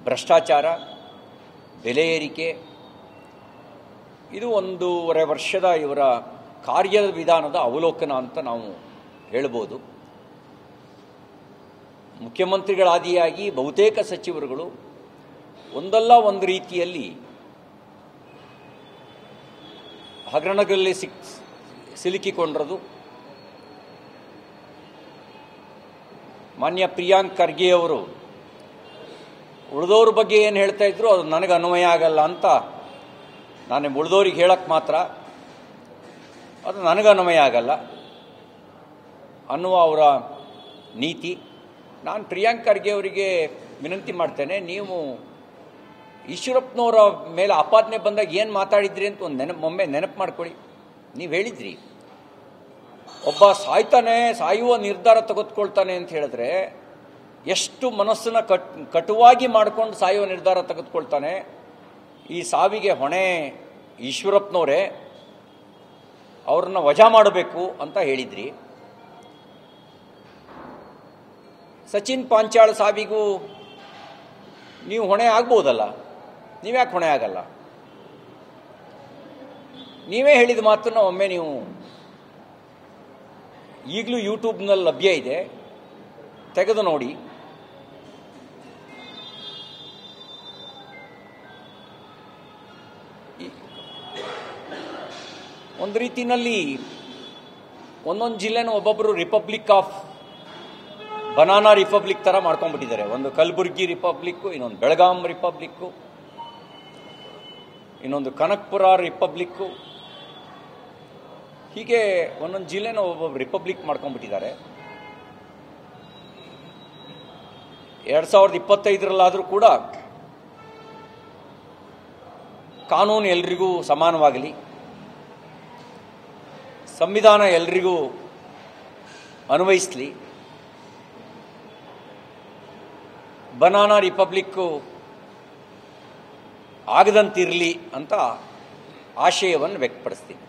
ಭ್ರಷ್ಟಾಚಾರ, ಬೆಲೆ ಏರಿಕೆ, ಇದು 1.5 ವರ್ಷದ ಇವರ ಕಾರ್ಯವಿಧಾನದ ಅವಲೋಕನ ಅಂತ ನಾವು ಹೇಳ್ಬೋದು. ಮುಖ್ಯಮಂತ್ರಿಗಳಾದಿಯಾಗಿ ಬಹುತೇಕ ಸಚಿವರುಗಳು ಒಂದಲ್ಲ ಒಂದು ರೀತಿಯಲ್ಲಿ ಹಗರಣಗಳಲ್ಲಿ ಸಿಲುಕಿಕೊಂಡಿರೋದು. ಮಾನ್ಯ ಪ್ರಿಯಾಂಕ್ ಖರ್ಗೆ ಅವರು ಉಳಿದವ್ರ ಬಗ್ಗೆ ಏನು ಹೇಳ್ತಾ ಇದ್ರು ಅದು ನನಗೆ ಅನ್ವಯ ಆಗಲ್ಲ ಅಂತ, ನಾನು ಉಳಿದವ್ರಿಗೆ ಹೇಳಕ್ಕೆ ಮಾತ್ರ, ಅದು ನನಗೆ ಅನ್ವಯ ಆಗಲ್ಲ ಅನ್ನುವ ಅವರ ನೀತಿ. ನಾನು ಪ್ರಿಯಾಂಕ್ ಖರ್ಗೆ ಅವರಿಗೆ ವಿನಂತಿ ಮಾಡ್ತೇನೆ, ನೀವು ಈಶ್ವರಪ್ಪನವರ ಮೇಲೆ ಆಪಾದನೆ ಬಂದಾಗ ಏನು ಮಾತಾಡಿದ್ರಿ ಅಂತ ಒಮ್ಮೆ ನೆನಪು ಮಾಡ್ಕೊಳ್ಳಿ. ನೀವು ಹೇಳಿದ್ರಿ ಒಬ್ಬ ಸಾಯುವ ನಿರ್ಧಾರ ತೆಗೆದುಕೊಳ್ತಾನೆ ಅಂತ ಹೇಳಿದ್ರೆ ಎಷ್ಟು ಮನಸ್ಸನ್ನ ಕಟುವಾಗಿ ಮಾಡಿಕೊಂಡು ಸಾಯುವ ನಿರ್ಧಾರ ತೆಗೆದುಕೊಳ್ತಾನೆ. ಈ ಸಾವಿಗೆ ಹೊಣೆ ಈಶ್ವರಪ್ಪನವರೇ, ಅವ್ರನ್ನ ವಜಾ ಮಾಡಬೇಕು ಅಂತ ಹೇಳಿದ್ರಿ. ಸಚಿನ್ ಪಾಂಚಾಳ್ ಸಾವಿಗೂ ನೀವು ಹೊಣೆ ಆಗ್ಬೋದಲ್ಲ, ನೀವ್ಯಾಕೆ ಹೊಣೆ ಆಗಲ್ಲ? ನೀವೇ ಹೇಳಿದ ಮಾತನ್ನು ಒಮ್ಮೆ ನೀವು, ಈಗಲೂ ಯೂಟ್ಯೂಬ್ನಲ್ಲಿ ಲಭ್ಯ ಇದೆ, ತೆಗೆದು ನೋಡಿ. ಒಂದು ರೀತಿಯಲ್ಲಿ ಒಂದೊಂದು ಜಿಲ್ಲೆನೂ ಒಬ್ಬೊಬ್ಬರು ರಿಪಬ್ಲಿಕ್ ಆಫ್ ಬನಾನಾ ರಿಪಬ್ಲಿಕ್ ಥರ ಮಾಡ್ಕೊಂಡ್ಬಿಟ್ಟಿದ್ದಾರೆ. ಒಂದು ಕಲಬುರ್ಗಿ ರಿಪಬ್ಲಿಕ್ಕು, ಇನ್ನೊಂದು ಬೆಳಗಾಂ ರಿಪಬ್ಲಿಕ್ಕು, ಇನ್ನೊಂದು ಕನಕ್ಪುರ ರಿಪಬ್ಲಿಕ್ಕು, ಹೀಗೆ ಒಂದೊಂದು ಜಿಲ್ಲೆನ ಒಬ್ಬೊಬ್ಬರು ರಿಪಬ್ಲಿಕ್ ಮಾಡ್ಕೊಂಡ್ಬಿಟ್ಟಿದ್ದಾರೆ. 2025ರಲ್ಲಾದರೂ ಕೂಡ ಕಾನೂನು ಎಲ್ರಿಗೂ ಸಮಾನವಾಗಲಿ, ಸಂವಿಧಾನ ಎಲ್ರಿಗೂ ಅನ್ವಯಿಸಲಿ, ಬನಾನಾ ರಿಪಬ್ಲಿಕ್ಕು ಆಗದಂತಿರಲಿ ಅಂತ ಆಶಯವನ್ನು ವ್ಯಕ್ತಪಡಿಸ್ತೀನಿ.